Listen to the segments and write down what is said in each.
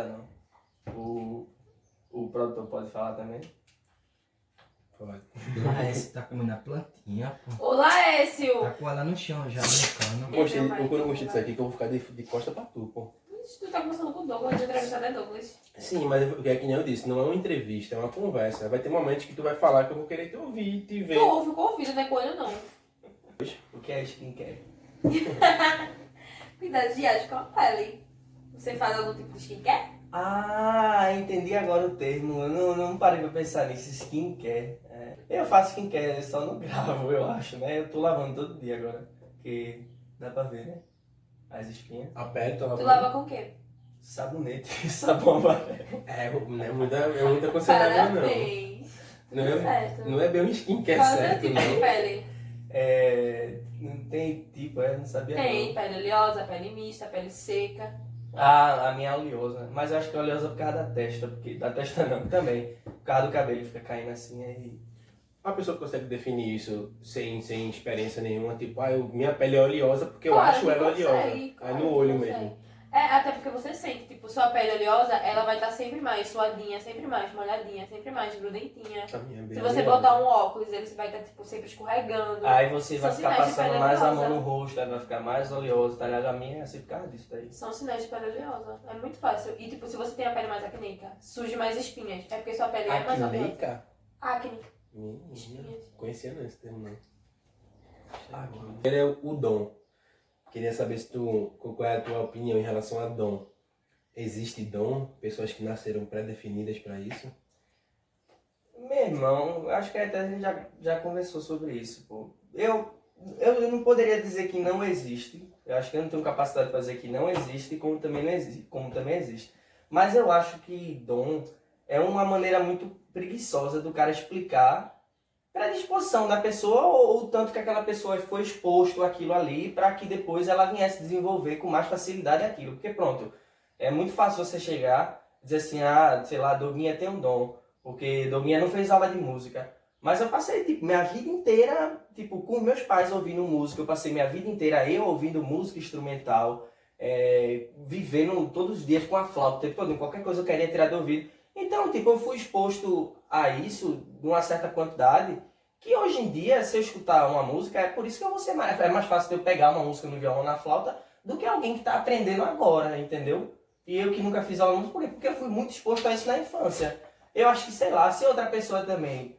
Não. O produtor pode falar também? Pode. Laércio tá comendo a plantinha, pô. Ô, Laércio! Tá com ela no chão já, no cano. Eu não gostei disso aqui, que eu vou ficar de costa pra tu, pô. Tu tá conversando com o Douglas, a entrevista é Douglas. Sim, mas é que nem eu disse, não é uma entrevista, é uma conversa. Vai ter momentos que tu vai falar que eu vou querer te ouvir, te ver. Tu ficou ouvindo, não é coelho não. O que é skincare? Cuidado diário com a pele. Você faz algum tipo de skincare? Ah, entendi agora o termo. Eu não parei pra pensar nisso. Skincare. É. Eu faço skincare, só não gravo, eu acho, né? Eu tô lavando todo dia agora. Porque dá pra ver, né? As espinhas. A pele, tu Tu lava com o quê? Sabonete, sabão amarelo. Não é muita aconselhável, não. Parabéns. Não Tudo é, certo. não é bem um skincare Qual é o certo, teu tipo de não. pele? Não tem tipo, não sabia Tem não. pele oleosa, pele mista, pele seca. Ah, a minha é oleosa. Mas eu acho que é oleosa por causa da testa. Porque, da testa não, também. Por causa do cabelo, fica caindo assim aí. A pessoa consegue definir isso sem experiência nenhuma, tipo, minha pele é oleosa porque eu Claro acho que ela consegue, oleosa. claro É no que olho consegue. mesmo. É, até porque você sente, tipo, sua pele oleosa, ela vai estar sempre mais suadinha, sempre mais molhadinha, sempre mais grudentinha. A minha é bem Se você oleosa. botar um óculos, ele vai estar, tipo, sempre escorregando. Aí você São vai ficar sinais de passando pele mais a oleosa. mão no rosto, aí vai ficar mais oleoso, tá ligado? A minha é assim por causa disso daí. São sinais de pele oleosa. É muito fácil. E, tipo, se você tem a pele mais acneica, surge mais espinhas. É porque sua pele é mais oleosa. Acneica? Acne. Menina, Espinhas. conhecia não esse termo não. Ele é o dom. Queria saber qual é a tua opinião em relação a dom. Existe dom? Pessoas que nasceram pré-definidas para isso? Meu irmão, acho que até a gente já conversou sobre isso, pô. Eu não poderia dizer que não existe. Eu acho que eu não tenho capacidade de dizer que não existe, como também não existe, como também existe. Mas eu acho que dom é uma maneira muito preguiçosa do cara explicar predisposição da pessoa ou o tanto que aquela pessoa foi exposto àquilo ali para que depois ela viesse desenvolver com mais facilidade aquilo. Porque pronto, é muito fácil você chegar e dizer assim, sei lá, Doguinha tem um dom, porque Doguinha não fez aula de música. Mas eu passei, tipo, minha vida inteira, tipo, com meus pais ouvindo música, eu passei minha vida inteira eu ouvindo música instrumental, vivendo todos os dias com a flauta, o tempo todo, qualquer coisa eu queria tirar do ouvido. Então, tipo, eu fui exposto a isso, numa certa quantidade, que hoje em dia, se eu escutar uma música, é por isso que eu vou ser mais... É mais fácil de eu pegar uma música no violão ou na flauta do que alguém que está aprendendo agora, entendeu? E eu que nunca fiz aula de música, por quê? Porque eu fui muito exposto a isso na infância. Eu acho que, sei lá, se outra pessoa também,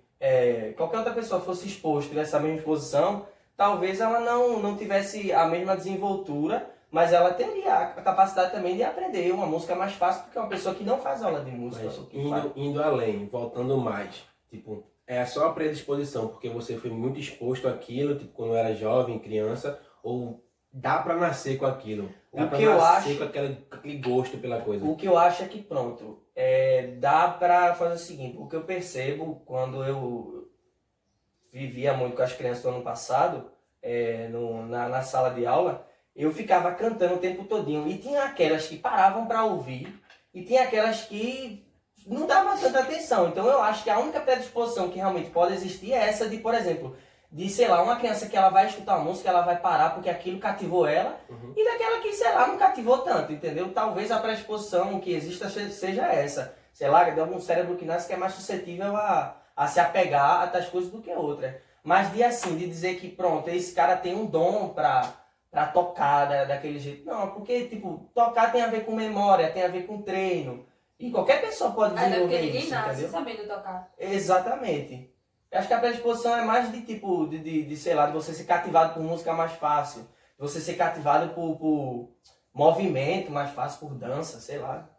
qualquer outra pessoa fosse exposto, tivesse a mesma exposição, talvez ela não tivesse a mesma desenvoltura, mas ela teria a capacidade também de aprender uma música mais fácil do que uma pessoa que não faz aula de música. Mas indo além, voltando mais, tipo, é só a predisposição, porque você foi muito exposto àquilo, tipo, quando era jovem, criança, ou dá pra nascer com aquilo? Dá pra nascer com aquele gosto pela coisa? O que eu acho é que, pronto, dá pra fazer o seguinte, o que eu percebo quando eu vivia muito com as crianças do ano passado, na sala de aula, eu ficava cantando o tempo todinho. E tinha aquelas que paravam para ouvir e tinha aquelas que não davam tanta atenção. Então eu acho que a única predisposição que realmente pode existir é essa de, por exemplo, de, sei lá, uma criança que ela vai escutar uma música, ela vai parar porque aquilo cativou ela, e daquela que, sei lá, não cativou tanto, entendeu? Talvez a predisposição que exista seja essa. Sei lá, de algum cérebro que nasce que é mais suscetível a se apegar a tais coisas do que outra. Mas de dizer que, pronto, esse cara tem um dom pra tocar daquele jeito. Não, porque, tipo, tocar tem a ver com memória, tem a ver com treino. E qualquer pessoa pode Até desenvolver porque ninguém isso, nasce entendeu? sabendo tocar. Exatamente. Eu acho que a predisposição é mais de, tipo, sei lá, de você ser cativado por música mais fácil. De você ser cativado por movimento mais fácil, por dança, sei lá.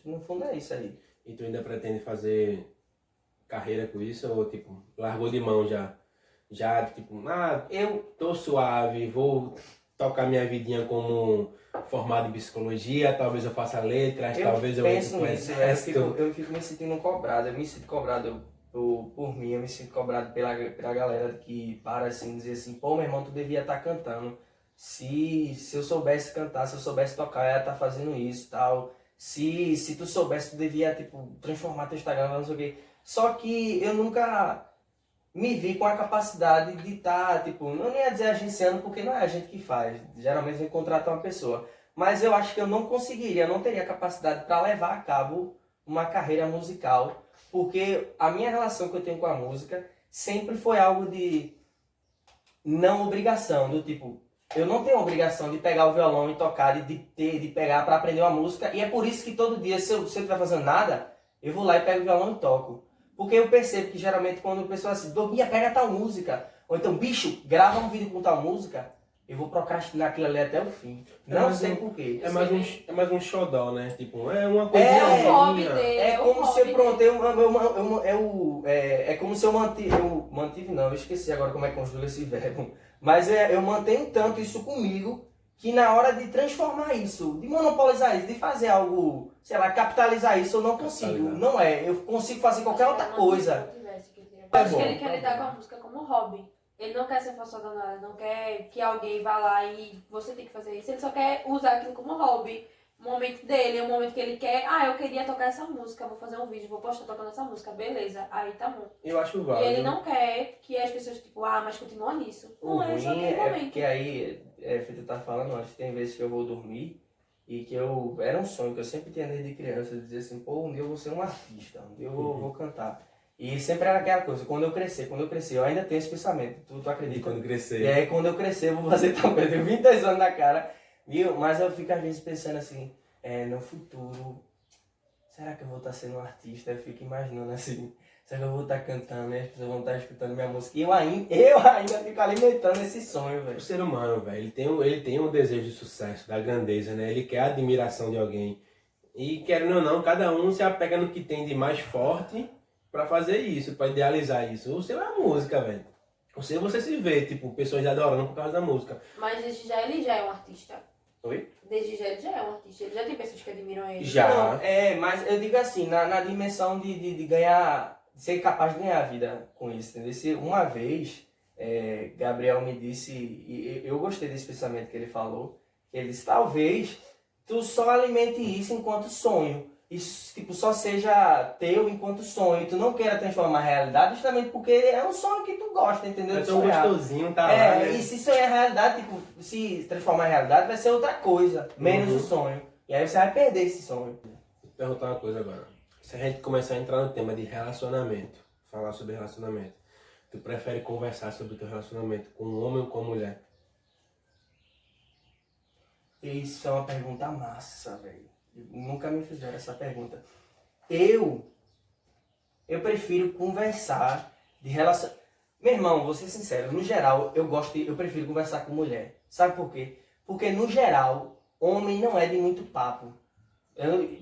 No fundo é isso aí. E tu ainda pretende fazer carreira com isso, ou, tipo, largou de mão já? Já, tipo, eu tô suave, vou tocar minha vidinha como formado em psicologia, talvez eu faça letras, talvez eu entre no exército. Eu fico me sentindo cobrado, eu me sinto cobrado por mim, eu me sinto cobrado pela galera que para assim, dizer assim, pô, meu irmão, tu devia estar cantando. Se eu soubesse cantar, se eu soubesse tocar, eu ia estar fazendo isso e tal. Se tu soubesse, tu devia, tipo, transformar teu Instagram, não sei o quê. Só que eu nunca me vi com a capacidade de estar, tipo, não ia dizer agenciando, porque não é a gente que faz. Geralmente a gente contrata uma pessoa. mas eu acho que eu não conseguiria, eu não teria capacidade para levar a cabo uma carreira musical, porque a minha relação que eu tenho com a música sempre foi algo de não obrigação, do tipo, eu não tenho obrigação de pegar o violão e tocar, de pegar para aprender uma música, e é por isso que todo dia, se eu não estiver fazendo nada, eu vou lá e pego o violão e toco. Porque eu percebo que geralmente quando a pessoa assim, Doguinha, pega tal música, ou então, bicho, grava um vídeo com tal música, eu vou procrastinar aquilo ali até o fim. Não sei porquê. É mais um xodó, né? Tipo, é uma É coisinha o hobby minha. dele. É o como se hobby eu, pronto, é como se eu mantive não, eu esqueci agora como é que conjuga esse verbo, mas eu mantenho tanto isso comigo, que na hora de transformar isso, de monopolizar isso, de fazer algo, sei lá, capitalizar isso, eu não consigo, Capitalizar. não é, eu consigo fazer qualquer outra coisa. Eu acho bom, que ele quer tá lidar bom. com a música como hobby. Ele não quer ser forçado a nada, não quer que alguém vá lá e você tem que fazer isso. Ele só quer usar aquilo como hobby. O momento dele, o momento que ele quer. Ah, eu queria tocar essa música, vou fazer um vídeo, vou postar tocando essa música. Beleza, aí tá bom. Eu acho E válido. ele não quer que as pessoas, tipo, mas continua nisso. O Não é só ruim aquele é momento. porque aí, feito eu tava falando antes, tem vezes que eu vou dormir e que era um sonho que eu sempre tinha desde criança, de dizer assim, pô, um dia eu vou ser um artista, um dia eu vou cantar. E sempre era aquela coisa, quando eu crescer, eu ainda tenho esse pensamento, tu E acredita? quando crescer. E aí quando eu crescer eu vou fazer tal coisa, eu tenho 22 anos na cara, viu? Mas eu fico às vezes pensando assim, no futuro, será que eu vou estar sendo um artista? Eu fico imaginando assim, será que eu vou estar cantando e as pessoas vão estar escutando minha música? E eu ainda fico alimentando esse sonho, velho. O ser humano, velho, ele tem um desejo de sucesso, da grandeza, né? Ele quer a admiração de alguém. E querendo ou não, cada um se apega no que tem de mais forte pra fazer isso, pra idealizar isso. O seu é a música, velho. O seu você se vê, tipo, pessoas adorando por causa da música. Mas desde já ele já é um artista. Oi? Desde já ele já é um artista. Ele já tem pessoas que admiram ele. Já. Não, mas eu digo assim, na dimensão de ganhar, de ser capaz de ganhar a vida com isso, entendeu? Se uma vez, Gabriel me disse, e eu gostei desse pensamento que ele falou, que ele disse, talvez tu só alimente isso enquanto sonho. Isso, tipo, só seja teu enquanto sonho. E tu não queira transformar a realidade justamente porque é um sonho que tu gosta, entendeu? É De tão sonhar. gostosinho, tá lá, né? E se sonhar a realidade, tipo, se transformar em realidade, vai ser outra coisa, menos o sonho. E aí você vai perder esse sonho. Vou te perguntar uma coisa agora. Se a gente começar a entrar no tema de relacionamento, falar sobre relacionamento, tu prefere conversar sobre o teu relacionamento com um homem ou com uma mulher? Isso é uma pergunta massa, velho. Nunca me fizeram essa pergunta. Eu prefiro conversar de relação. Meu irmão, vou ser sincero, no geral, eu prefiro conversar com mulher. Sabe por quê? Porque no geral, homem não é de muito papo.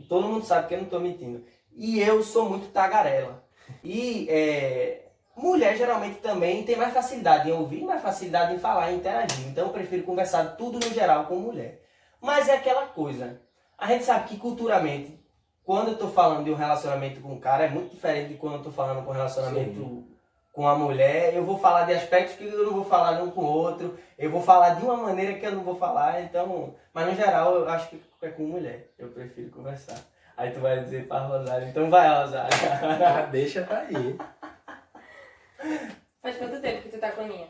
Todo mundo sabe que eu não tô mentindo. E eu sou muito tagarela. E mulher geralmente também tem mais facilidade em ouvir, mais facilidade em falar, em interagir. Então eu prefiro conversar tudo no geral com mulher. Mas é aquela coisa. A gente sabe que culturalmente, quando eu tô falando de um relacionamento com um cara, é muito diferente de quando eu tô falando com um relacionamento com a mulher. Eu vou falar de aspectos que eu não vou falar de um com o outro. Eu vou falar de uma maneira que eu não vou falar. Então, mas no geral, eu acho que é com mulher. Eu prefiro conversar. Aí tu vai dizer pra Rosário, então vai, Rosário. Ah, deixa tá aí. Faz quanto tempo que tu tá com a minha?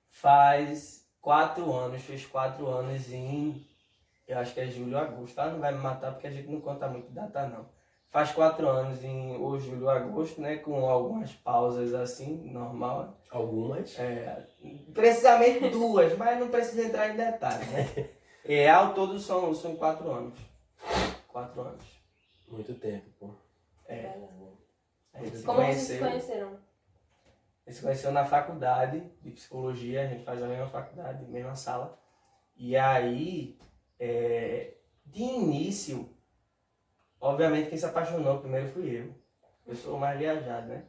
Faz 4 anos, fez 4 anos eu acho que é julho ou agosto. Ela não vai me matar porque a gente não conta muito data não. Faz 4 anos em ou julho ou agosto, né? Com algumas pausas assim, normal. Algumas. Precisamente 2, mas não precisa entrar em detalhes, né? Ao todo são 4 anos. 4 anos. Muito tempo, pô. A gente se Como vocês se conheceu. conheceram? A gente se conheceu na faculdade de psicologia, a gente faz a mesma faculdade, mesma sala. E aí, de início, obviamente quem se apaixonou primeiro fui eu. Eu sou o mais viajado, né?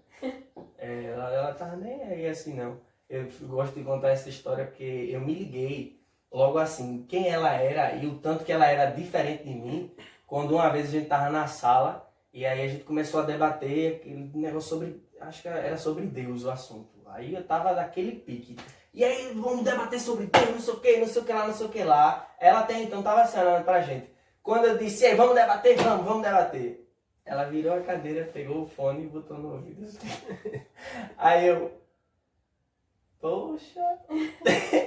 Ela tava nem aí assim não. Eu gosto de contar essa história porque eu me liguei logo assim, quem ela era e o tanto que ela era diferente de mim, quando uma vez a gente tava na sala e aí a gente começou a debater aquele negócio sobre, acho que era sobre Deus o assunto. Aí eu tava daquele pique. E aí vamos debater sobre Deus, não sei o que, não sei o que lá, não sei o que lá. Ela até então tava assim olhando pra gente. Quando eu disse, ei, vamos debater, vamos debater. Ela virou a cadeira, pegou o fone e botou no ouvido. Aí eu... Poxa.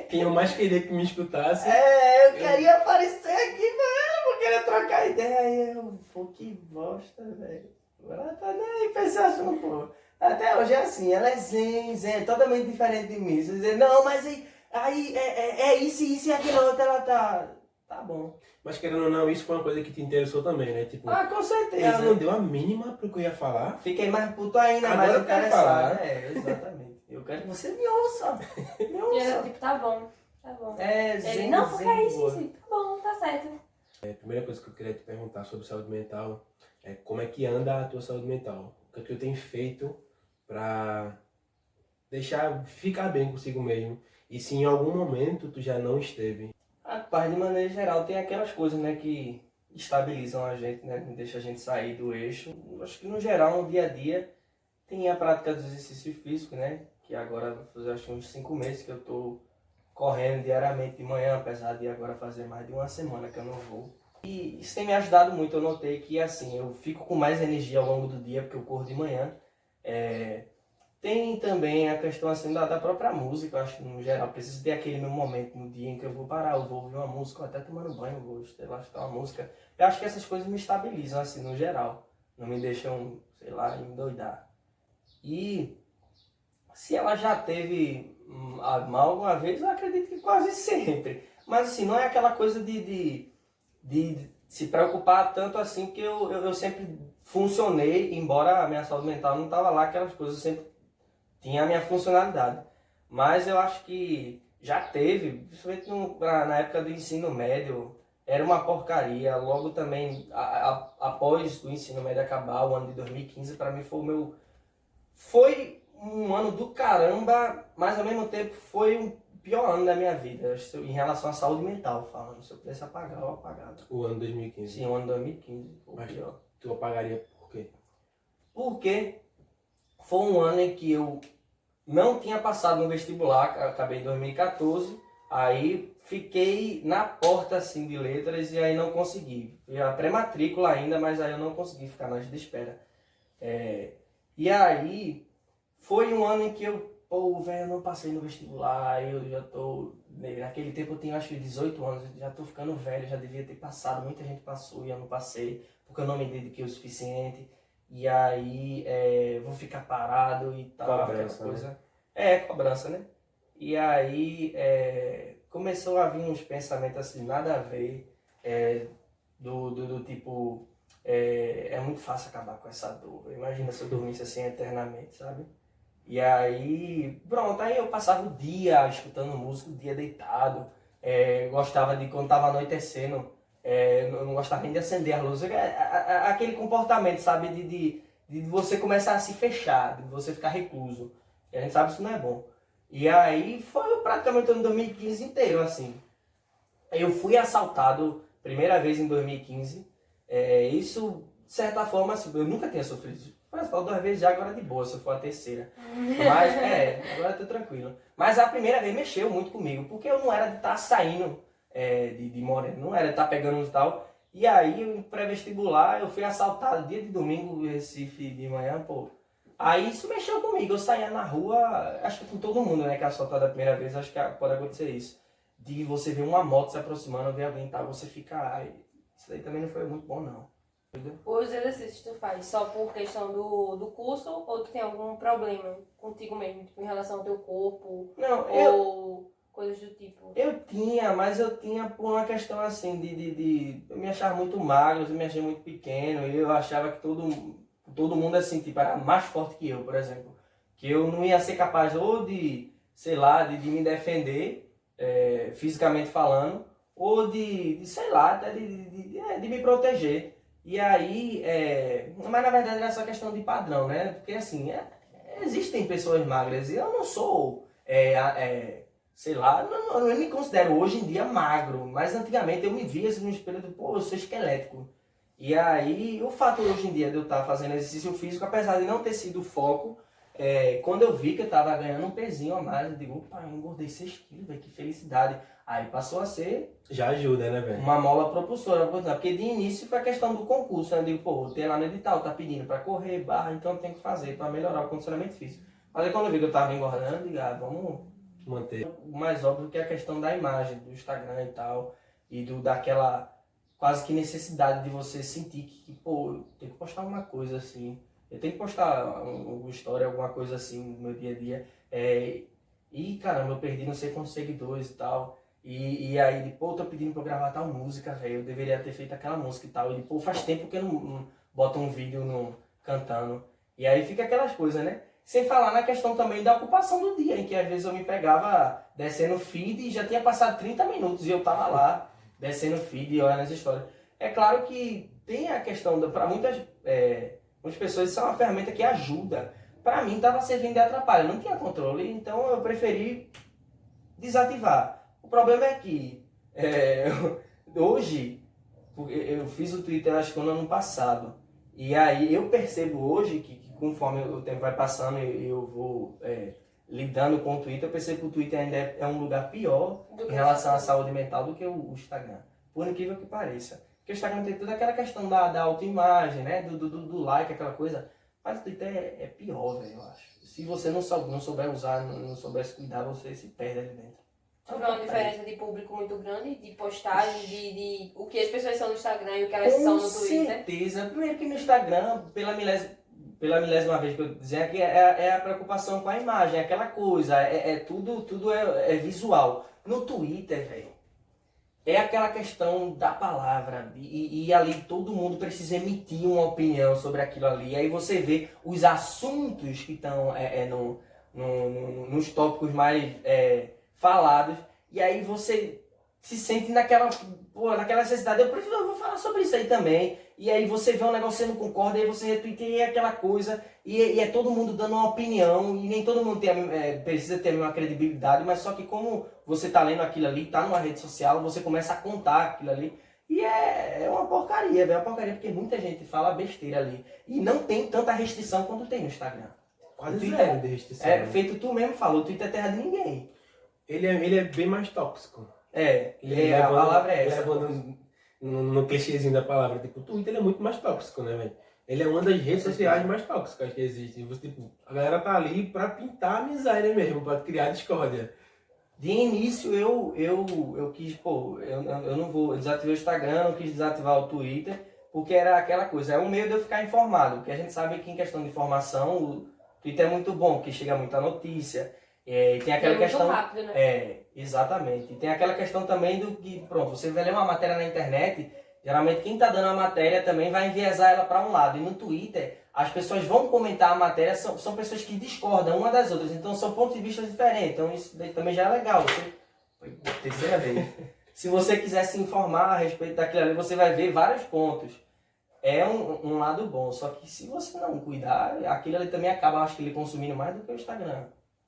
Quem eu mais queria que me escutasse. Eu queria aparecer aqui, velho, eu queria trocar ideia. Aí eu, pô, que bosta, velho. Ela tá nem aí pensando, pô. Até hoje é assim, ela é zen, totalmente diferente de mim. Você dizer, não, mas aí é isso e aquilo outro, ela tá bom. Mas querendo ou não, isso foi uma coisa que te interessou também, né? Tipo, Ah, com certeza. ela não deu a mínima pro que eu ia falar. Fiquei mais puto ainda, Agora mais eu quero interessado. falar. Exatamente. Eu quero que você me ouça. Me E ela ouça. tipo, tá bom. Zen, Ele, não, porque é boa. isso. Tá bom, tá certo. A primeira coisa que eu queria te perguntar sobre saúde mental é como é que anda a tua saúde mental? O que é que eu tenho feito pra deixar ficar bem consigo mesmo? E se em algum momento tu já não esteve? Rapaz, de maneira geral, tem aquelas coisas, né, que estabilizam a gente, né, que deixa a gente sair do eixo. Acho que no geral, no dia a dia, tem a prática do exercício físico, né, que agora vai fazer acho que uns 5 meses que eu tô correndo diariamente de manhã, apesar de agora fazer mais de uma semana que eu não vou. E isso tem me ajudado muito, eu notei que assim, eu fico com mais energia ao longo do dia, porque eu corro de manhã. Tem também a questão assim da própria música, eu acho que no geral preciso ter aquele meu momento no dia em que eu vou parar, eu vou ouvir uma música, ou até tomando banho, eu vou escutar uma música. Eu acho que essas coisas me estabilizam assim no geral, não me deixam, sei lá, endoidar. E se ela já teve mal alguma vez, eu acredito que quase sempre. Mas assim, não é aquela coisa de se preocupar tanto assim, porque eu sempre funcionei, embora a minha saúde mental não estava lá, aquelas coisas, eu sempre tinha a minha funcionalidade. Mas eu acho que já teve, principalmente na época do ensino médio, era uma porcaria. Logo também, após o ensino médio acabar, o ano de 2015, para mim foi um ano do caramba, mas ao mesmo tempo foi o pior ano da minha vida, em relação à saúde mental, falando. Se eu pudesse apagar, eu apagava. O ano 2015. Sim, o ano 2015 foi o Mas pior. tu apagaria por quê? Porque foi um ano em que eu não tinha passado no vestibular, acabei em 2014, aí fiquei na porta assim de letras e aí não consegui. Fui a pré-matrícula ainda, mas aí eu não consegui ficar na lista de espera. E aí foi um ano em que velho, eu não passei no vestibular, eu já tô, naquele tempo eu tinha acho que 18 anos, já tô ficando velho, já devia ter passado, muita gente passou e eu não passei, porque eu não me dediquei o suficiente. E aí vou ficar parado e tal, Cobrança, aquela coisa. né? Cobrança, né? E aí começou a vir uns pensamentos assim, nada a ver, do tipo, é muito fácil acabar com essa dor. Imagina se eu dormisse assim eternamente, sabe? E aí, pronto, aí eu passava o dia escutando música, o dia deitado, gostava de, quando tava anoitecendo, eu não gostava nem de acender a luz, aquele comportamento, sabe, de você começar a se fechar, de você ficar recluso, e a gente sabe que isso não é bom. E aí foi praticamente o ano 2015 inteiro, assim. Eu fui assaltado, primeira vez em 2015, isso, de certa forma, assim, eu nunca tinha sofrido isso. Foi assaltado 2 vezes já, agora de boa, se eu for a terceira. Mas, agora eu tô tranquilo. Mas a primeira vez mexeu muito comigo, porque eu não era de estar saindo de Moreno, não era de estar pegando uns e tal. E aí, em pré-vestibular, eu fui assaltado dia de domingo, Recife, de manhã, pô. Aí isso mexeu comigo, eu saía na rua, acho que com todo mundo, né, que é assaltado a primeira vez, acho que pode acontecer isso. De você ver uma moto se aproximando, ver alguém e tal, você fica, isso daí também não foi muito bom, não. Os exercícios tu faz só por questão do curso ou tu tem algum problema contigo mesmo, tipo, em relação ao teu corpo? Não, ou coisas do tipo? Eu tinha, mas eu tinha por uma questão assim, eu me achava muito magro, eu me achava muito pequeno, e eu achava que todo mundo assim, tipo, era mais forte que eu, por exemplo. Que eu não ia ser capaz ou de, sei lá, de me defender, fisicamente falando, ou sei lá, até de me proteger. E aí, mas na verdade era só questão de padrão, né? Porque assim, existem pessoas magras e eu não sou, sei lá, eu não me considero hoje em dia magro, mas antigamente eu me via assim no espelho de, pô, eu sou esquelético. E aí, o fato hoje em dia de eu estar fazendo exercício físico, apesar de não ter sido o foco, quando eu vi que eu estava ganhando um pezinho a mais, eu digo, opa, eu engordei 6 quilos, velho, que felicidade. Aí passou a ser Já ajuda, né, velho? uma mola propulsora, porque de início foi a questão do concurso, né? Eu digo, pô, tem lá no edital, tá pedindo para correr, barra, então eu tenho que fazer para melhorar o condicionamento físico. Mas aí quando eu vi que eu estava engordando, eu digo, manter. O mais óbvio que é a questão da imagem, do Instagram e tal, e daquela quase que necessidade de você sentir que pô, eu tenho que postar alguma coisa assim, eu tenho que postar uma história, alguma coisa assim no meu dia a dia. E caramba, eu perdi não sei quantos seguidores e tal. E aí, pô, tô pedindo pra eu gravar tal música, velho, eu deveria ter feito aquela música e tal. E pô, faz tempo que eu não boto um vídeo cantando. E aí fica aquelas coisas, né? Sem falar na questão também da ocupação do dia, em que às vezes eu me pegava descendo feed e já tinha passado 30 minutos e eu tava lá descendo feed e olhando as histórias. É claro que tem a questão, para muitas pessoas isso é uma ferramenta que ajuda. Para mim estava servindo de atrapalho, eu não tinha controle, então eu preferi desativar. O problema é que hoje, eu fiz o Twitter acho que no ano passado, e aí eu percebo hoje que conforme o tempo vai passando e eu vou lidando com o Twitter, eu percebo que o Twitter ainda é um lugar pior em relação à saúde mental do que o Instagram. Por incrível que pareça. Porque o Instagram tem toda aquela questão da autoimagem, né? Do like, aquela coisa. Mas o Twitter é pior, velho, eu acho. Se você não souber usar, não souber se cuidar, você se perde ali dentro. Tu vê uma diferença de público muito grande, de postagem, de o que as pessoas são no Instagram e o que elas são no Twitter? Com certeza. Primeiro que no Instagram, pela milésima vez que eu dizia que é a preocupação com a imagem, é aquela coisa, tudo é visual. No Twitter, velho, é aquela questão da palavra e ali todo mundo precisa emitir uma opinião sobre aquilo ali. Aí você vê os assuntos que estão nos tópicos mais falados e aí você se sente naquela necessidade. Eu vou falar sobre isso aí também. E aí você vê um negócio que você não concorda, aí você retuita e é aquela coisa, e é todo mundo dando uma opinião, e nem todo mundo precisa ter a mesma credibilidade, mas só que como você tá lendo aquilo ali, tá numa rede social, você começa a contar aquilo ali, e é uma porcaria, velho, é uma porcaria, porque muita gente fala besteira ali, e não tem tanta restrição quanto tem no Instagram. Quase Twitter zero de restrição. Feito tu mesmo falou, o Twitter é terra de ninguém. Ele é bem mais tóxico. A palavra é essa. Levando no clichêzinho da palavra, tipo, o Twitter ele é muito mais tóxico, né, velho? Ele é uma das redes sociais mais tóxicas que existem. Você, tipo, a galera tá ali pra pintar a miséria mesmo, pra criar discórdia. De início eu quis, eu não vou, eu desativei o Instagram, não quis desativar o Twitter, porque era aquela coisa, é um meio de eu ficar informado, porque a gente sabe que em questão de informação o Twitter é muito bom, porque chega muita notícia, e tem aquela questão... muito rápido, né? Exatamente. E tem aquela questão também do que, pronto, você vai ler uma matéria na internet, geralmente quem está dando a matéria também vai enviesar ela para um lado. E no Twitter, as pessoas vão comentar a matéria, são pessoas que discordam uma das outras, então são pontos de vista diferentes. Então isso também já é legal. Foi a terceira vez. Se você quiser se informar a respeito daquilo ali, você vai ver vários pontos. É um lado bom, só que se você não cuidar, aquilo ali também acaba, acho que ele consumindo mais do que o Instagram.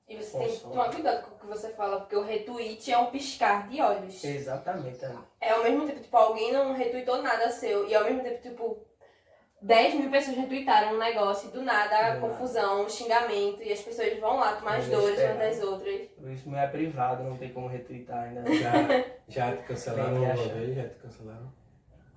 E você tem que tomar cuidado com o que você fala, porque o retweet é um piscar de olhos. Exatamente. É ao mesmo tempo, tipo, alguém não retweetou nada seu, e ao mesmo tempo, tipo, 10 mil pessoas retweetaram um negócio e do nada, confusão, xingamento, e as pessoas vão lá tomar as dores umas das outras. Por isso meu é privado, não tem como retweetar ainda. Já te cancelaram uma vez? Já te cancelaram?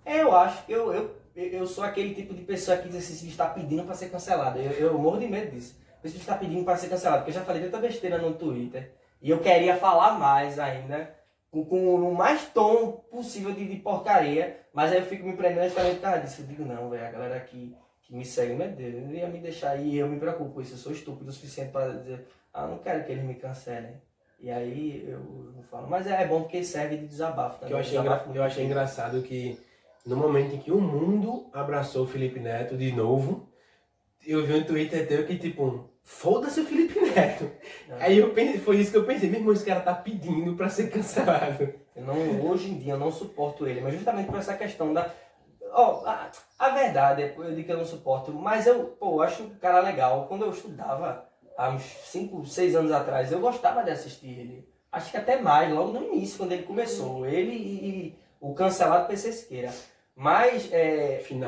Eu acho que eu sou aquele tipo de pessoa que diz assim, se está pedindo para ser cancelado. Eu morro de medo disso. Se está pedindo para ser cancelado, porque eu já falei tanta besteira no Twitter. E eu queria falar mais ainda, com o mais tom possível de porcaria. Mas aí eu fico me prendendo justamente por causa disso. Eu digo, não, velho, a galera que me segue, meu Deus, eu não ia me deixar aí. E eu me preocupo com isso. Eu sou estúpido o suficiente para dizer, não quero que eles me cancelem. E aí eu não falo. Mas é bom porque serve de desabafo também. Eu achei engraçado que no momento em que o mundo abraçou o Felipe Neto de novo, eu vi um Twitter teu que tipo, foda-se o Felipe Neto. Aí foi isso que eu pensei, meu irmão, esse cara tá pedindo pra ser cancelado. Hoje em dia eu não suporto ele, mas justamente por essa questão da... a verdade é eu digo que eu não suporto, mas eu acho o cara legal. Quando eu estudava, há uns 5, 6 anos atrás, eu gostava de assistir ele. Acho que até mais, logo no início, quando ele começou. Ele e o cancelado PC Siqueira. Mas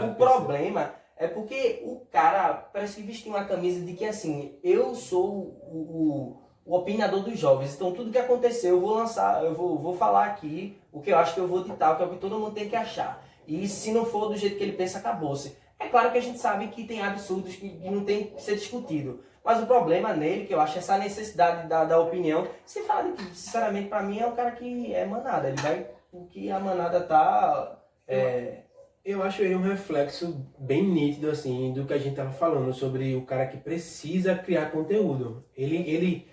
o problema... É porque o cara parece que vestiu uma camisa de que assim, eu sou o opinador dos jovens, então tudo que aconteceu eu vou lançar, eu vou falar aqui o que eu acho que eu vou ditar, o que é o que todo mundo tem que achar. E se não for do jeito que ele pensa, acabou-se. É claro que a gente sabe que tem absurdos que não tem que ser discutido. Mas o problema nele, que eu acho, é essa necessidade da opinião. Você fala de que, sinceramente, pra mim é um cara que é manada. Ele vai o que a manada tá... Eu acho ele um reflexo bem nítido, assim, do que a gente tava falando sobre o cara que precisa criar conteúdo. Ele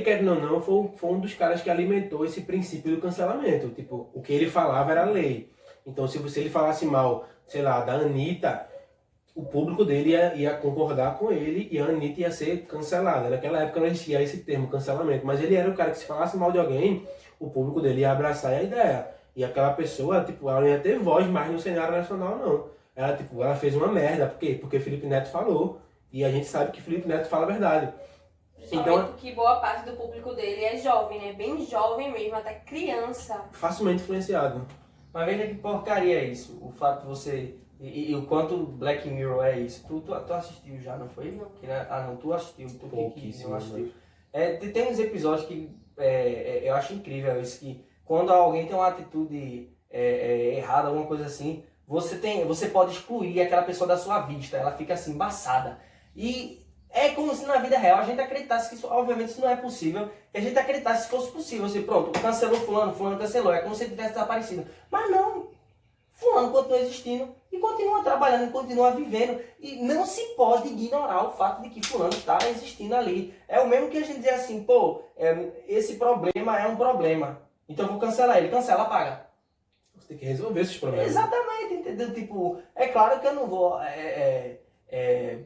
querendo ou não, foi um dos caras que alimentou esse princípio do cancelamento. Tipo, o que ele falava era lei. Então, se ele falasse mal, sei lá, da Anitta, o público dele ia concordar com ele e a Anitta ia ser cancelada. Naquela época não existia esse termo, cancelamento. Mas ele era o cara que, se falasse mal de alguém, o público dele ia abraçar a ideia. E aquela pessoa, tipo, ela não ia ter voz mais no cenário nacional, não. Ela fez uma merda. Por quê? Porque Felipe Neto falou. E a gente sabe que Felipe Neto fala a verdade. Então, que boa parte do público dele é jovem, né? Bem jovem mesmo, até criança. Facilmente influenciado. Mas veja que porcaria é isso. O fato de você... E o quanto Black Mirror é isso. Tu assistiu já, não foi? Não. Não, tu assistiu. Tu Pouquíssimo, não assistiu. Tem uns episódios que eu acho incrível isso, que quando alguém tem uma atitude errada, alguma coisa assim, você pode excluir aquela pessoa da sua vista. Ela fica assim, embaçada. E é como se na vida real a gente acreditasse que isso, obviamente, isso não é possível. E a gente acreditasse se fosse possível. Assim, pronto, cancelou fulano cancelou. É como se ele tivesse desaparecido. Mas não. Fulano continua existindo e continua trabalhando, e continua vivendo. E não se pode ignorar o fato de que fulano está existindo ali. É o mesmo que a gente dizer assim, pô, esse problema é um problema. Então eu vou cancelar ele. Cancela, apaga. Você tem que resolver esses problemas. Exatamente, entendeu? Tipo, é claro que eu não vou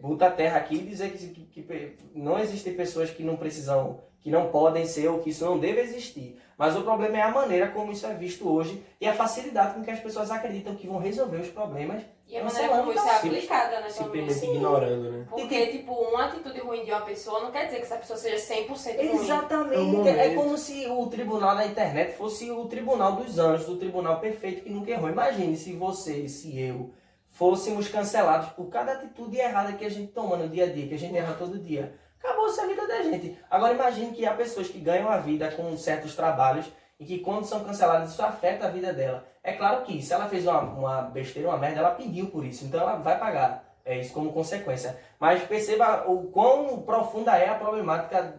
botar a terra aqui e dizer que não existem pessoas que não precisam, que não podem ser ou que isso não deve existir. Mas o problema é a maneira como isso é visto hoje e a facilidade com que as pessoas acreditam que vão resolver os problemas. E a maneira como isso é aplicada, né? Simplesmente ignorando, né? Porque, tipo, uma atitude ruim de uma pessoa não quer dizer que essa pessoa seja 100% ruim. Exatamente. É como se o tribunal da internet fosse o tribunal dos anjos, o tribunal perfeito que nunca errou. Imagine se você, se eu, fôssemos cancelados por cada atitude errada que a gente toma no dia a dia, que a gente erra todo dia. Acabou-se a vida da gente. Agora imagine que há pessoas que ganham a vida com certos trabalhos e que quando são canceladas isso afeta a vida dela. É claro que se ela fez uma besteira, uma merda, ela pediu por isso, então ela vai pagar isso como consequência. Mas perceba o quão profunda é a problemática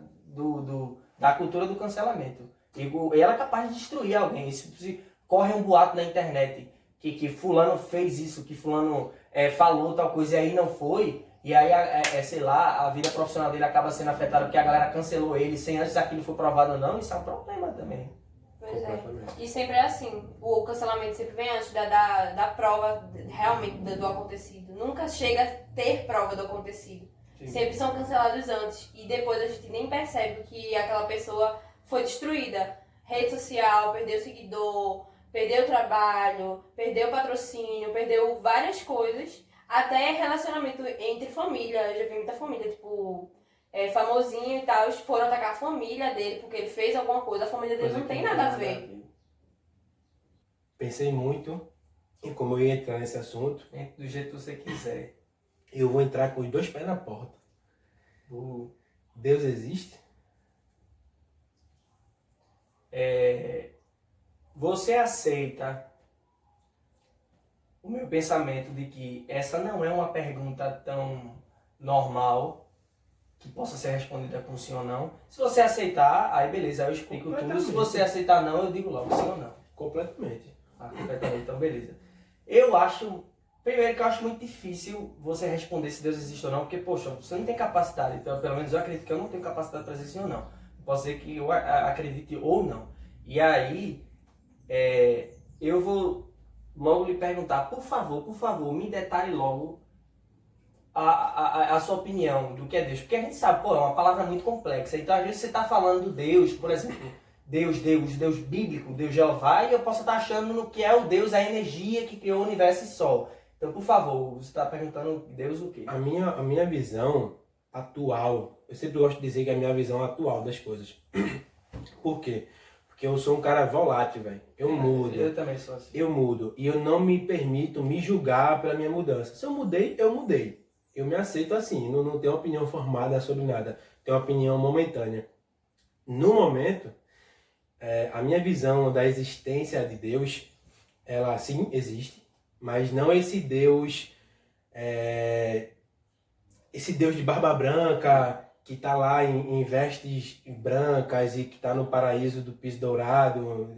da cultura do cancelamento. E ela é capaz de destruir alguém. Se corre um boato na internet que fulano fez isso, que fulano falou tal coisa e aí não foi, e aí, sei lá, a vida profissional dele acaba sendo afetada porque a galera cancelou ele sem antes aquilo foi provado ou não, isso é um problema também. Pois é. E sempre é assim, o cancelamento sempre vem antes da prova realmente do acontecido. Nunca chega a ter prova do acontecido. Sim. Sempre são cancelados antes e depois a gente nem percebe que aquela pessoa foi destruída. Rede social, perdeu seguidor, perdeu trabalho, perdeu patrocínio, perdeu várias coisas. Até relacionamento entre família, eu já vi muita família, tipo, famosinho e tal, foram atacar a família dele porque ele fez alguma coisa, a família dele não tem nada a ver. Pensei muito em como eu ia entrar nesse assunto. Do jeito que você quiser. Eu vou entrar com os dois pés na porta. Deus existe? Você aceita o meu pensamento de que essa não é uma pergunta tão normal que possa ser respondida com sim ou não. Se você aceitar, aí beleza, eu explico tudo. Se você aceitar não, eu digo logo sim ou não. Completamente. Completamente, então beleza. Eu acho, primeiro que eu acho muito difícil você responder se Deus existe ou não, porque, poxa, você não tem capacidade, então pelo menos eu acredito que eu não tenho capacidade para dizer sim ou não. Posso dizer que eu acredite ou não. E aí, eu vou logo lhe perguntar, por favor, me detalhe logo a sua opinião do que é Deus. Porque a gente sabe, é uma palavra muito complexa. Então, às vezes você está falando do Deus, por exemplo, Deus bíblico, Deus Jeová, e eu posso estar achando no que é o Deus, a energia que criou o universo e sol. Então, por favor, você está perguntando Deus o quê? A minha visão atual, eu sempre gosto de dizer que é a minha visão atual das coisas. Por quê? Porque eu sou um cara volátil, velho. Eu mudo. Eu também sou assim. Eu mudo. E eu não me permito me julgar pela minha mudança. Se eu mudei, eu mudei. Eu me aceito assim. Não tenho opinião formada sobre nada. Tenho uma opinião momentânea. No momento, a minha visão da existência de Deus, ela sim existe. Mas não esse Deus esse Deus de barba branca, que tá lá em vestes brancas e que tá no paraíso do piso dourado.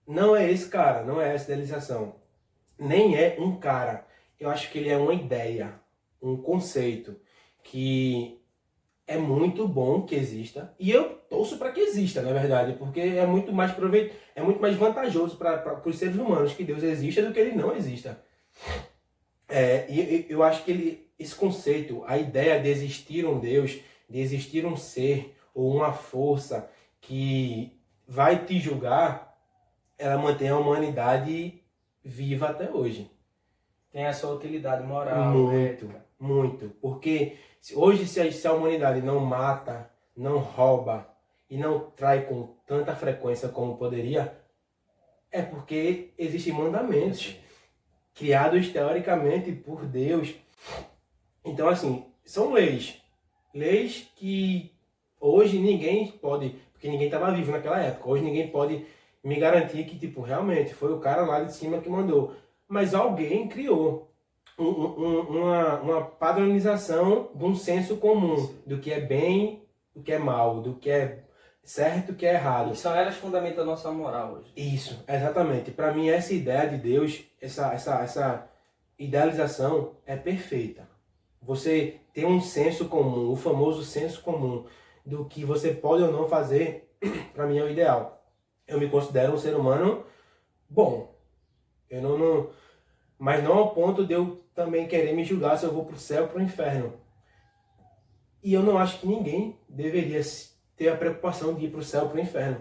Não é esse cara, não é essa idealização. Nem é um cara. Eu acho que ele é uma ideia, um conceito que é muito bom que exista. E eu torço para que exista, na verdade, porque é muito mais é muito mais vantajoso para os seres humanos que Deus exista do que ele não exista. E eu acho que esse conceito, a ideia de existir um Deus, de existir um ser ou uma força que vai te julgar, ela mantém a humanidade viva até hoje. Tem a sua utilidade moral, Muito, ética. muito. Porque hoje, se a humanidade não mata, não rouba e não trai com tanta frequência como poderia, é porque existem mandamentos criados teoricamente por Deus. Então, assim, são leis. Leis que hoje ninguém pode, porque ninguém estava vivo naquela época, hoje ninguém pode me garantir que, tipo, realmente foi o cara lá de cima que mandou. Mas alguém criou uma padronização de um senso comum do que é bem, do que é mal, do que é certo, do que é errado. E são elas que fundamentam a nossa moral hoje. Isso, exatamente. Para mim, essa ideia de Deus, essa idealização é perfeita. Você tem um senso comum, o famoso senso comum do que você pode ou não fazer, para mim é o ideal. Eu me considero um ser humano bom. Eu não, mas não ao ponto de eu também querer me julgar se eu vou para o céu ou para o inferno. E eu não acho que ninguém deveria ter a preocupação de ir para o céu ou para o inferno.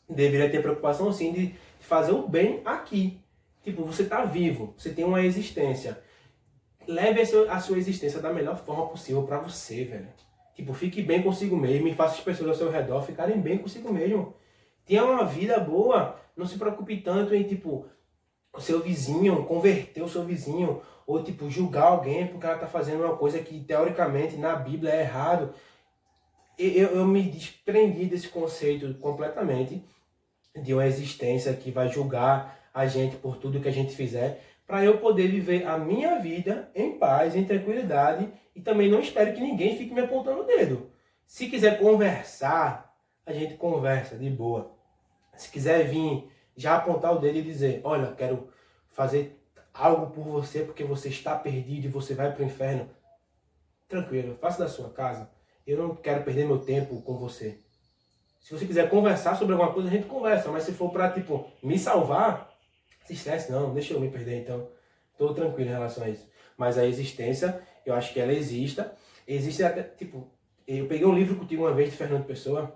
Deveria ter preocupação sim de fazer o bem aqui. Tipo, você está vivo, você tem uma existência. Leve a sua existência da melhor forma possível para você, velho. Tipo, fique bem consigo mesmo e faça as pessoas ao seu redor ficarem bem consigo mesmo. Tenha uma vida boa, não se preocupe tanto em, tipo, o seu vizinho, converter o seu vizinho, ou, tipo, julgar alguém porque ela tá fazendo uma coisa que, teoricamente, na Bíblia é errado. Eu me desprendi desse conceito completamente, de uma existência que vai julgar a gente por tudo que a gente fizer, para eu poder viver a minha vida em paz, em tranquilidade, e também não espero que ninguém fique me apontando o dedo. Se quiser conversar, a gente conversa de boa. Se quiser vir já apontar o dedo e dizer, olha, quero fazer algo por você porque você está perdido e você vai para o inferno, tranquilo, faça da sua casa. Eu não quero perder meu tempo com você. Se você quiser conversar sobre alguma coisa, a gente conversa. Mas se for para, tipo, me salvar, se estresse não, deixa eu me perder então. Estou tranquilo em relação a isso. Mas a existência, eu acho que ela exista. Existe até, tipo, eu peguei um livro contigo uma vez de Fernando Pessoa,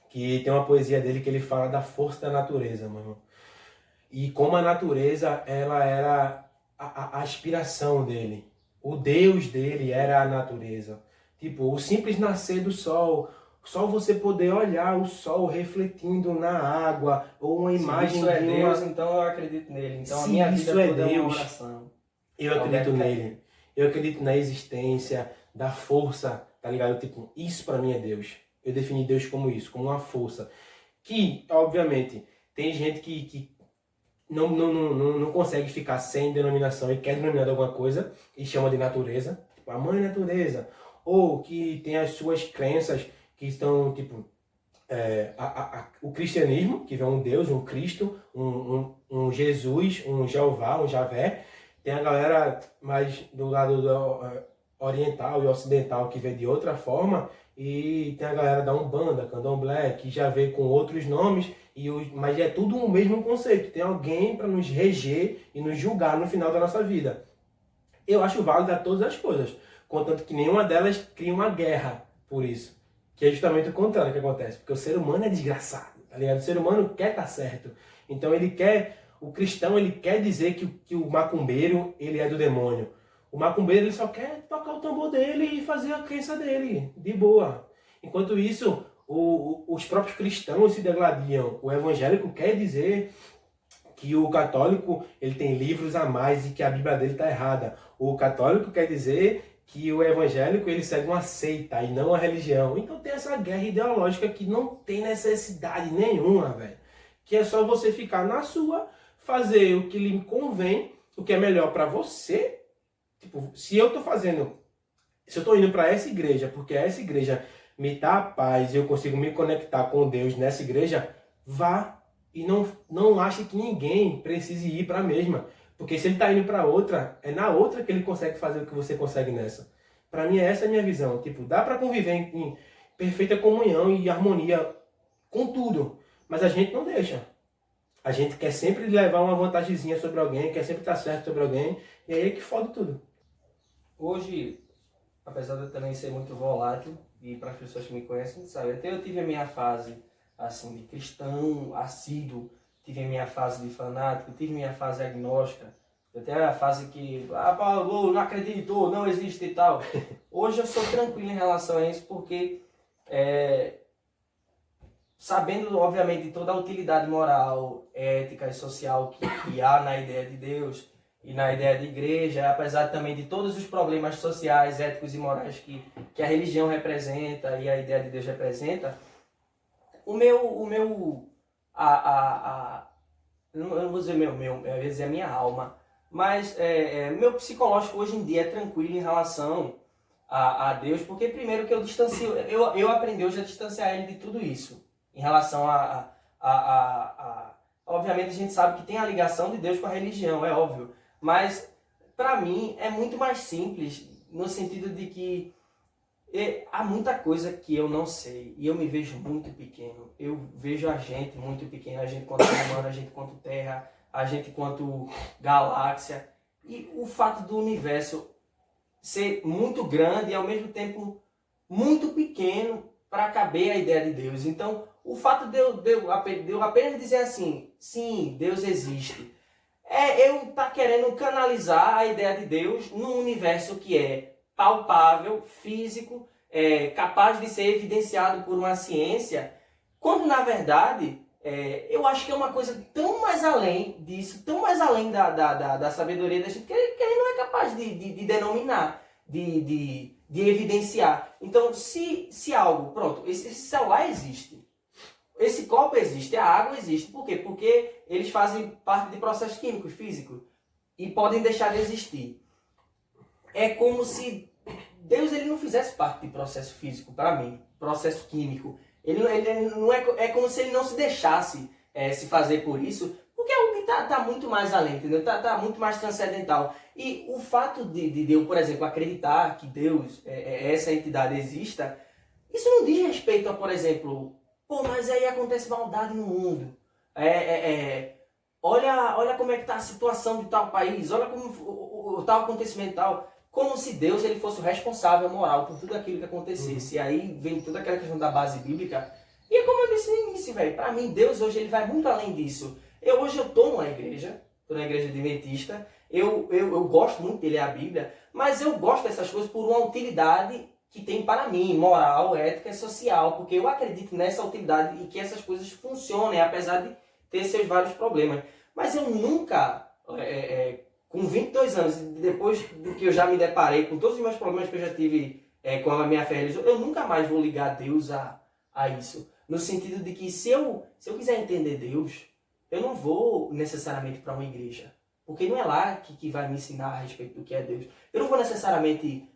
que tem uma poesia dele que ele fala da força da natureza, mano. E como a natureza, ela era a aspiração dele. O Deus dele era a natureza. Tipo, o simples nascer do sol, só você poder olhar o sol refletindo na água, ou uma imagem se isso é de Deus, então eu acredito nele. Então a minha vida é toda é uma Deus, oração. eu acredito nele. Eu acredito na existência, da força, tá ligado? Tipo, isso pra mim é Deus. Eu defini Deus como isso, como uma força. Que, obviamente, tem gente que não consegue ficar sem denominação e quer denominar de alguma coisa e chama de natureza. Tipo, a mãe natureza. Ou que tem as suas crenças que estão, tipo, o cristianismo, que vê um Deus, um Cristo, um Jesus, um Jeová, um Javé. Tem a galera mais do lado oriental e ocidental que vê de outra forma. E tem a galera da Umbanda, Candomblé, que já vê com outros nomes, mas é tudo o mesmo conceito. Tem alguém para nos reger e nos julgar no final da nossa vida. Eu acho válido a todas as coisas, contanto que nenhuma delas cria uma guerra por isso. Que é justamente o contrário que acontece, porque o ser humano é desgraçado, tá ligado? O ser humano quer estar certo. Então o cristão, ele quer dizer que o macumbeiro, ele é do demônio. O macumbeiro, ele só quer tocar o tambor dele e fazer a crença dele, de boa. Enquanto isso, os próprios cristãos se degladiam. O evangélico quer dizer que o católico, ele tem livros a mais e que a Bíblia dele está errada. O católico quer dizer que o evangélico, ele segue uma seita e não uma religião. Então tem essa guerra ideológica que não tem necessidade nenhuma, velho. Que é só você ficar na sua, fazer o que lhe convém, o que é melhor para você. Tipo, se eu tô indo para essa igreja, porque essa igreja me dá paz e eu consigo me conectar com Deus nessa igreja, vá e não ache que ninguém precise ir para a mesma. Porque se ele está indo para outra, é na outra que ele consegue fazer o que você consegue nessa. Para mim, essa é a minha visão. Tipo, dá para conviver em perfeita comunhão e harmonia com tudo, mas a gente não deixa. A gente quer sempre levar uma vantagemzinha sobre alguém, quer sempre estar certo sobre alguém, e aí é que fode tudo. Hoje, apesar de eu também ser muito volátil, e para as pessoas que me conhecem, sabe, até eu tive a minha fase assim, de cristão assíduo, tive a minha fase de fanático, tive a minha fase agnóstica, até a fase que, Paulo, não acredito, não existe e tal. Hoje eu sou tranquilo em relação a isso, porque sabendo, obviamente, toda a utilidade moral, ética e social que há na ideia de Deus e na ideia de igreja, apesar também de todos os problemas sociais, éticos e morais que a religião representa e a ideia de Deus representa, eu não vou dizer eu ia dizer a minha alma, mas meu psicológico hoje em dia é tranquilo em relação a Deus, porque primeiro que eu distancio, eu aprendi hoje a distanciar ele de tudo isso, em relação obviamente a gente sabe que tem a ligação de Deus com a religião, é óbvio, mas para mim é muito mais simples, no sentido de que há muita coisa que eu não sei, e eu me vejo muito pequeno, eu vejo a gente muito pequeno, a gente quanto humano, a gente quanto terra, a gente quanto galáxia, e o fato do universo ser muito grande e ao mesmo tempo muito pequeno para caber a ideia de Deus. Então, o fato de eu apenas dizer assim, sim, Deus existe, eu estar querendo canalizar a ideia de Deus num universo que é palpável, físico, capaz de ser evidenciado por uma ciência, quando na verdade eu acho que é uma coisa tão mais além disso, tão mais além da sabedoria da gente, que ele não é capaz de denominar, de evidenciar. Então, se algo, pronto, esse celular existe, esse copo existe, a água existe. Por quê? Porque eles fazem parte de processos químicos, físicos, e podem deixar de existir. É como se Deus ele não fizesse parte de processo físico, para mim, processo químico. Ele não é como se ele não se deixasse se fazer por isso, porque é algo que tá muito mais além, entendeu? Tá muito mais transcendental. E o fato de eu, por exemplo, acreditar que Deus, essa entidade exista, isso não diz respeito a, por exemplo, mas aí acontece maldade no mundo. Olha como é que tá a situação de tal país, olha como o tal acontecimento tal. Como se Deus ele fosse o responsável moral por tudo aquilo que acontecesse. E aí vem toda aquela questão da base bíblica. E é como eu disse no início, velho. Pra mim, Deus hoje ele vai muito além disso. Hoje eu tô numa igreja, tô na igreja adventista. Eu gosto muito de ler a Bíblia, mas eu gosto dessas coisas por uma utilidade que tem para mim, moral, ética e social. Porque eu acredito nessa utilidade e que essas coisas funcionem, apesar de ter seus vários problemas. Mas eu nunca... com 22 anos, depois do que eu já me deparei com todos os meus problemas que eu já tive com a minha fé religiosa, eu nunca mais vou ligar Deus a isso. No sentido de que se eu quiser entender Deus, eu não vou necessariamente para uma igreja. Porque não é lá que vai me ensinar a respeito do que é Deus. Eu não vou necessariamente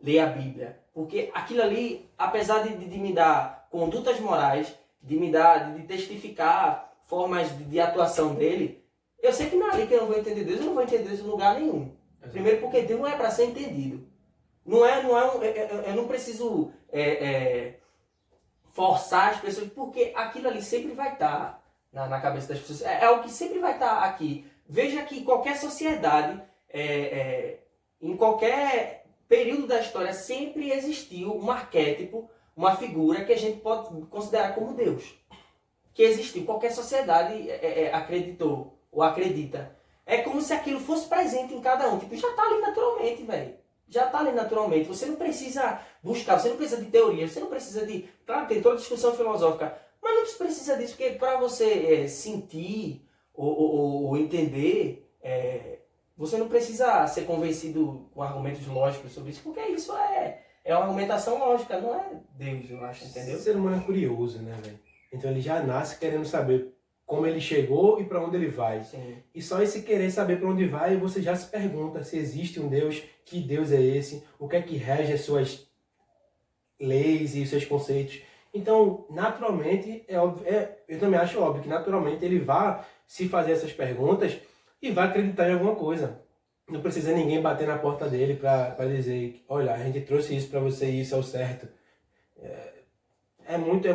ler a Bíblia. Porque aquilo ali, apesar de me dar condutas morais, de testificar formas de atuação dele, eu sei que não é ali que eu não vou entender Deus, eu não vou entender Deus em lugar nenhum. Primeiro porque Deus não é para ser entendido. Eu não preciso forçar as pessoas, porque aquilo ali sempre vai estar na cabeça das pessoas. É algo que sempre vai estar aqui. Veja que qualquer sociedade, em qualquer período da história, sempre existiu um arquétipo, uma figura que a gente pode considerar como Deus. Que existiu. Qualquer sociedade acreditou ou acredita. É como se aquilo fosse presente em cada um. Tipo, já tá ali naturalmente, velho. Já tá ali naturalmente. Você não precisa buscar, você não precisa de teoria, você não precisa de... Claro, tem toda discussão filosófica, mas não precisa disso, porque para você sentir ou entender, você não precisa ser convencido com argumentos lógicos sobre isso, porque isso é uma argumentação lógica, não é Deus, eu acho, entendeu? O ser humano é curioso, né, velho? Então ele já nasce querendo saber como ele chegou e para onde ele vai. Sim. E só esse querer saber para onde vai, você já se pergunta se existe um Deus, que Deus é esse, o que é que rege as suas leis e os seus conceitos. Então, naturalmente, eu também acho óbvio que naturalmente ele vai se fazer essas perguntas e vai acreditar em alguma coisa. Não precisa ninguém bater na porta dele para dizer, olha, a gente trouxe isso para você e isso é o certo. É muito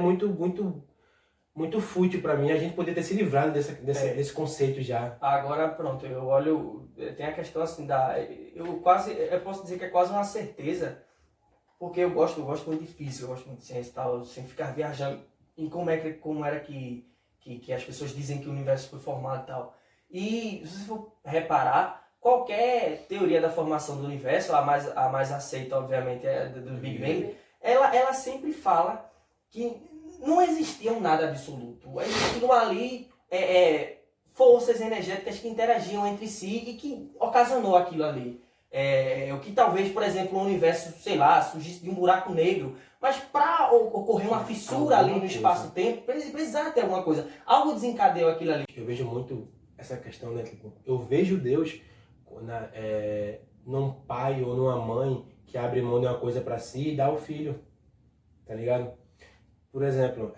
fútil para mim a gente poder ter se livrado desse conceito já. Agora, pronto, eu olho... Tem a questão assim eu posso dizer que é quase uma certeza, porque eu gosto muito de física, eu gosto muito de ciência e tal, sem ficar viajando em como era que as pessoas dizem que o universo foi formado e tal. E se você for reparar, qualquer teoria da formação do universo, a mais aceita, obviamente, é do Big Bang, ela sempre fala que não existia um nada absoluto. Existiam ali forças energéticas que interagiam entre si e que ocasionou aquilo ali. O que talvez, por exemplo, o universo, sei lá, surgisse de um buraco negro, mas para ocorrer uma fissura ali no espaço-tempo, precisava ter alguma coisa. Algo desencadeou aquilo ali. Eu vejo muito essa questão, né? Eu vejo Deus num pai ou numa mãe que abre mão de uma coisa para si e dá ao filho, tá ligado? Por exemplo,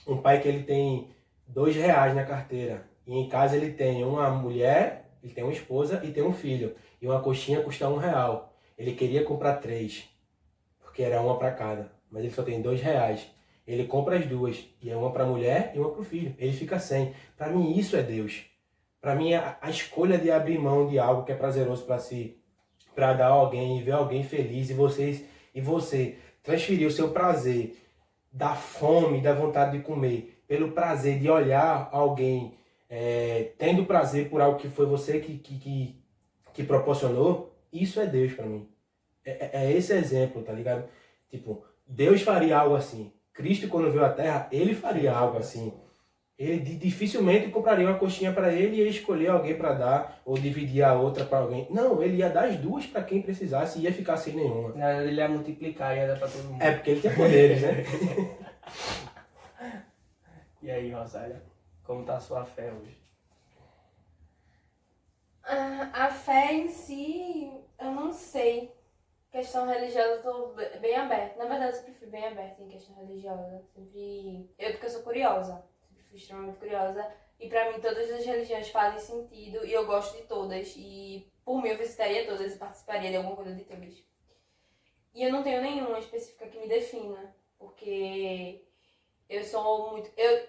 um pai que ele tem R$2 na carteira e em casa ele tem uma mulher, ele tem uma esposa e tem um filho e uma coxinha custa R$1. Ele queria comprar 3, porque era uma para cada, mas ele só tem R$2. Ele compra as duas e é uma para a mulher e uma para o filho. Ele fica sem. Para mim isso é Deus. Para mim, a escolha de abrir mão de algo que é prazeroso para si, para dar a alguém e ver alguém feliz, e você transferir o seu prazer da fome, da vontade de comer, pelo prazer de olhar alguém tendo prazer por algo que foi você que proporcionou, isso é Deus para mim. É esse exemplo, tá ligado? Tipo, Deus faria algo assim. Cristo, quando veio à Terra, ele faria algo assim. Ele dificilmente compraria uma coxinha para ele e ia escolher alguém para dar ou dividir a outra para alguém. Não, ele ia dar as duas para quem precisasse e ia ficar sem nenhuma. Ele ia multiplicar e ia dar para todo mundo. É, porque ele tem poderes, né? E aí, Rosália, como tá a sua fé hoje? A fé em si, eu não sei. Questão religiosa, eu tô bem aberta. Na verdade, eu sempre fui bem aberta em questão religiosa. Porque eu sou curiosa. Fui extremamente curiosa e pra mim todas as religiões fazem sentido e eu gosto de todas e por mim eu visitaria todas e participaria de alguma coisa de todas. E eu não tenho nenhuma específica que me defina, porque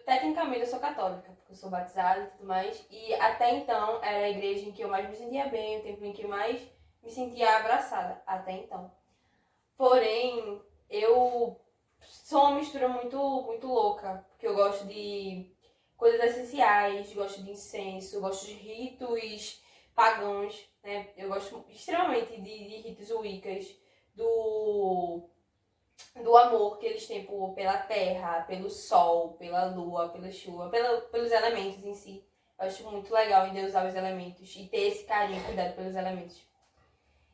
tecnicamente eu sou católica, porque eu sou batizada e tudo mais, e até então era a igreja em que eu mais me sentia bem, o templo em que eu mais me sentia abraçada, até então. Porém, eu sou uma mistura muito, muito louca, porque eu gosto de coisas essenciais, gosto de incenso, gosto de ritos pagãos, né? Eu gosto extremamente de ritos wiccas, do amor que eles têm pela terra, pelo sol, pela lua, pela chuva, pelos elementos em si. Eu acho muito legal em Deus usar os elementos e ter esse carinho e cuidado pelos elementos.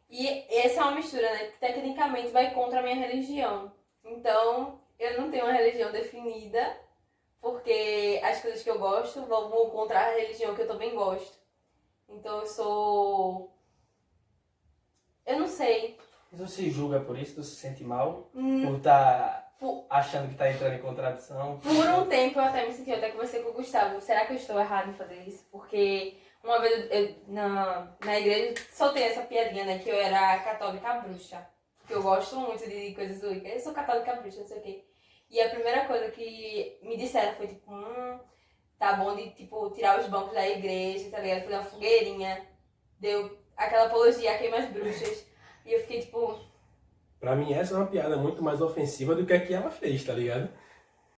E essa é uma mistura, né, que tecnicamente vai contra a minha religião. Então, eu não tenho uma religião definida, porque as coisas que eu gosto vão contra a religião que eu também gosto. Então, eu não sei. Tu se julga por isso? Tu se sente mal? Por estar achando que tá entrando em contradição? Por um tempo eu até me senti, eu até conversei com o Gustavo, será que eu estou errado em fazer isso? Porque uma vez eu, na igreja soltei essa piadinha, né, que eu era católica bruxa. Porque eu gosto muito de coisas wiccas. Eu sou católica bruxa, não sei o quê. E a primeira coisa que me disseram foi tipo, tá bom de tipo tirar os bancos da igreja, tá ligado? Fazer uma fogueirinha. Deu aquela apologia a queimar as bruxas. E eu fiquei tipo... Pra mim essa é uma piada muito mais ofensiva do que a que ela fez, tá ligado?